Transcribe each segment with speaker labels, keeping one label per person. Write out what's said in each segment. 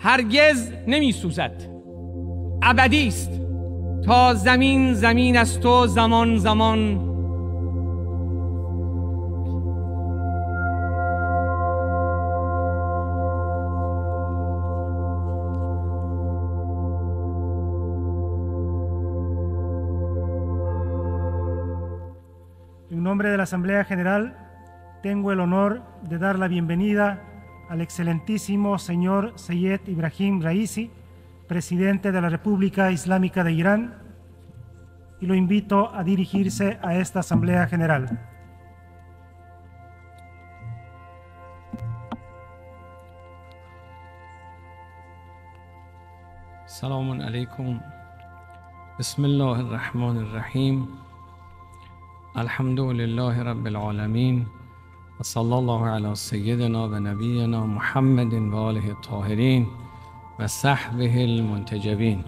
Speaker 1: هرگز نمی سوزد، ابدی است. تا زمین زمین است و زمان زمان.
Speaker 2: En nombre de la Asamblea General, tengo el honor de dar la bienvenida al excelentísimo señor Seyed Ibrahim Raisi, presidente de la República Islámica de Irán, y lo invito a dirigirse a esta Asamblea General.
Speaker 1: سلام علیکم. بسم الله الرحمن الرحیم. الحمد لله رب العالمین و صلی الله علی سیدنا و نبینا محمد و آله الطاهرین و صحبه المنتجبین.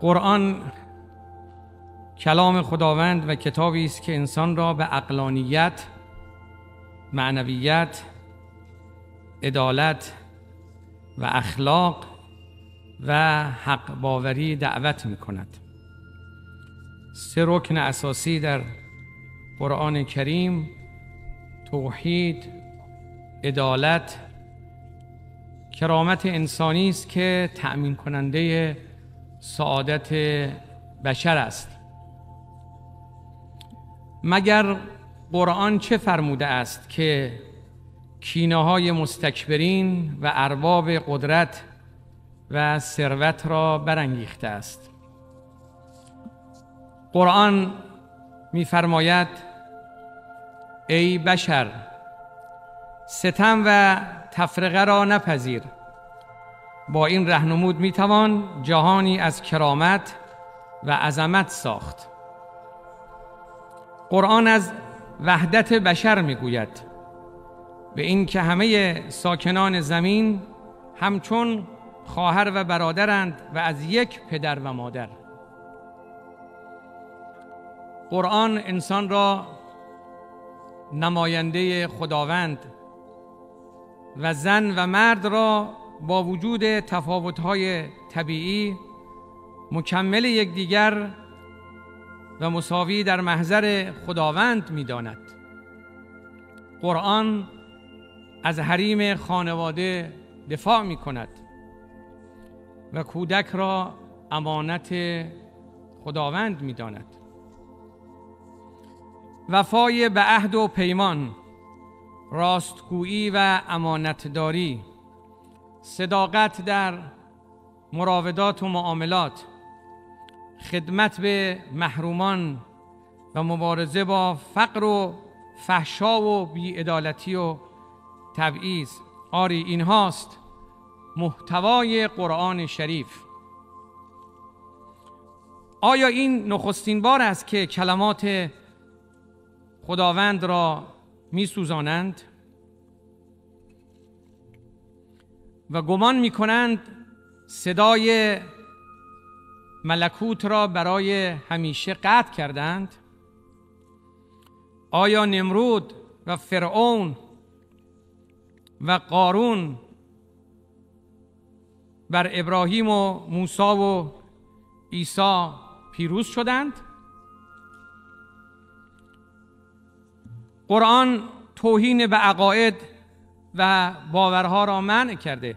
Speaker 1: قرآن کلام خداوند و کتابی است که انسان را به عقلانیت، معنویت، عدالت و اخلاق و حق باوری دعوت می کند. 3 رکن اساسی در قرآن کریم توحید، عدالت، کرامت انسانی است که تأمین کننده سعادت بشر است. مگر قرآن چه فرموده است که کینه‌های مستکبرین و ارباب قدرت و ثروت را برانگیخته است؟ قرآن می‌فرماید ای بشر، ستم و تفرقه را نپذیر. با این راهنمود میتوان جهانی از کرامت و عظمت ساخت. قرآن از وحدت بشر میگوید، به این که همه ساکنان زمین همچون خواهر و برادرند و از یک پدر و مادر. قرآن انسان را نماینده خداوند و زن و مرد را با وجود تفاوت‌های طبیعی مکمل یکدیگر و مساوی در محضر خداوند می‌داند. قرآن از حریم خانواده دفاع می‌کند و کودک را امانت خداوند می‌داند. وفای به عهد و پیمان، راستگویی و امانتداری، صداقت در مراودات و معاملات، خدمت به محرومان و مبارزه با فقر و فحشا و بی‌عدالتی و تبعیض، آری اینهاست محتوای قرآن شریف. آیا این نخستین بار است که کلمات خداوند را می سوزانند و گمان می کنند صدای ملکوت را برای همیشه قطع کردند؟ آیا نمرود و فرعون و قارون بر ابراهیم و موسی و عیسی پیروز شدند؟ قرآن توهین به عقاید و باورها را منع کرده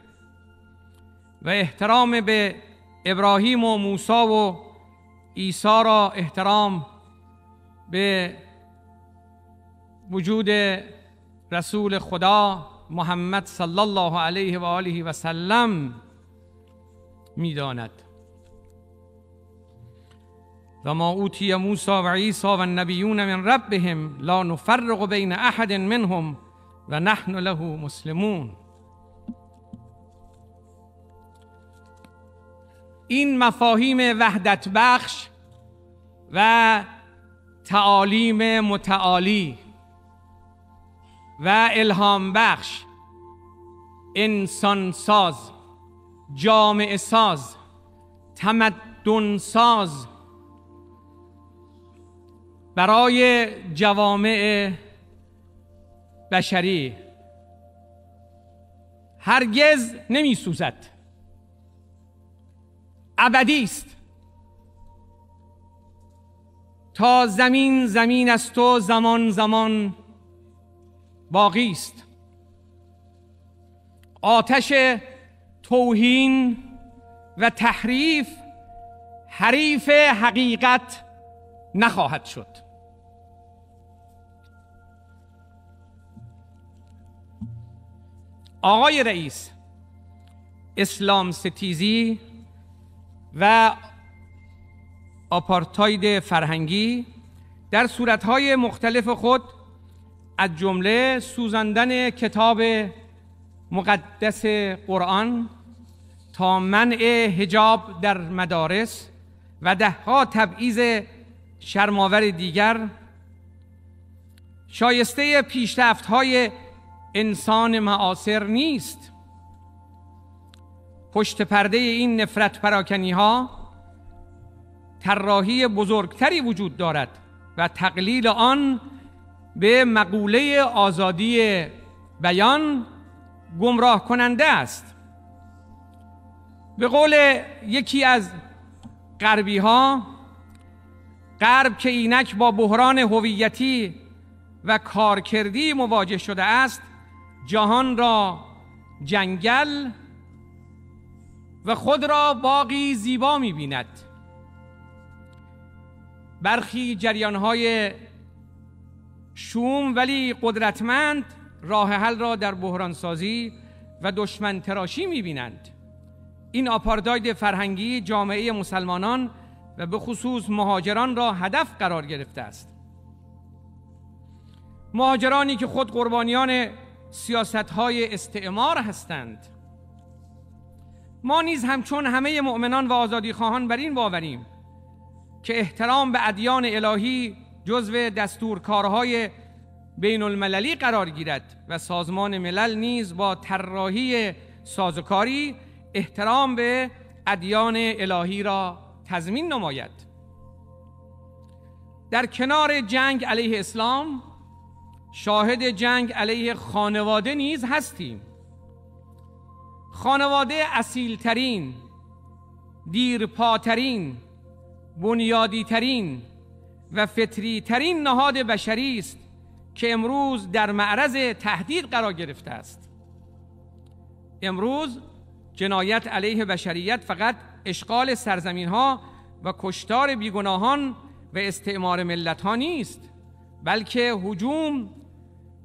Speaker 1: و احترام به ابراهیم و موسی و عیسی را احترام به وجود رسول خدا محمد صلی الله علیه و آله و سلم می‌داند. و ما اوتی موسی و عیسی و النبیون من ربهم لا نفرق بین احد منهم و نحن له مسلمون. این مفاهیم وحدت بخش و تعالیم متعالی و الهام بخش، انسان ساز، جامعه ساز، تمدن ساز برای جوامع بشری هرگز نمی سوزد، ابدی است. تا زمین زمین است و زمان زمان باقی است. آتش توهین و تحریف حریف حقیقت نخواهد شد. آقای رئیس، اسلام ستیزی و آپارتاید فرهنگی در صورتهای مختلف خود از جمله سوزاندن کتاب مقدس قرآن تا منع حجاب در مدارس و دهها تبعیض شرم‌آور دیگر شایسته پیشرفت‌های انسان معاصر نیست. پشت پرده این نفرت پراکنی‌ها طراحی بزرگتری وجود دارد و تقلیل آن به مقوله آزادی بیان گمراه کننده است. به قول یکی از غربی‌ها، غرب که اینک با بحران هویتی و کارکردی مواجه شده است، جهان را جنگل و خود را باغی زیبا می‌بیند. برخی جریان‌های شوم ولی قدرتمند راه حل را در بحران سازی و دشمن تراشی می‌بینند. این آپارتاید فرهنگی جامعه مسلمانان و به خصوص مهاجران را هدف قرار گرفته است. مهاجرانی که خود قربانیان سیاست‌های استعمار هستند. ما نیز همچون همه مؤمنان و آزادیخواهان بر این باوریم که احترام به ادیان الهی جزو دستورکارهای بین المللی قرار گیرد و سازمان ملل نیز با طراحی سازوکاری احترام به ادیان الهی را تضمین نماید. در کنار جنگ علیه اسلام شاهد جنگ علیه خانواده نیز هستیم. خانواده اصیلترین، دیرپاترین، بنیادیترین و فطریترین نهاد بشری است که امروز در معرض تهدید قرار گرفته است. امروز جنایت علیه بشریت فقط اشغال سرزمین‌ها و کشتار بیگناهان و استعمار ملت‌ها نیست، بلکه هجوم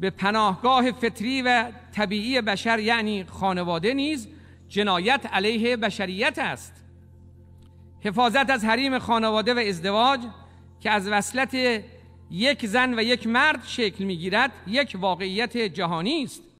Speaker 1: به پناهگاه فطری و طبیعی بشر یعنی خانواده نیز جنایت علیه بشریت است. حفاظت از حریم خانواده و ازدواج که از وصلت یک زن و یک مرد شکل می‌گیرد یک واقعیت جهانی است.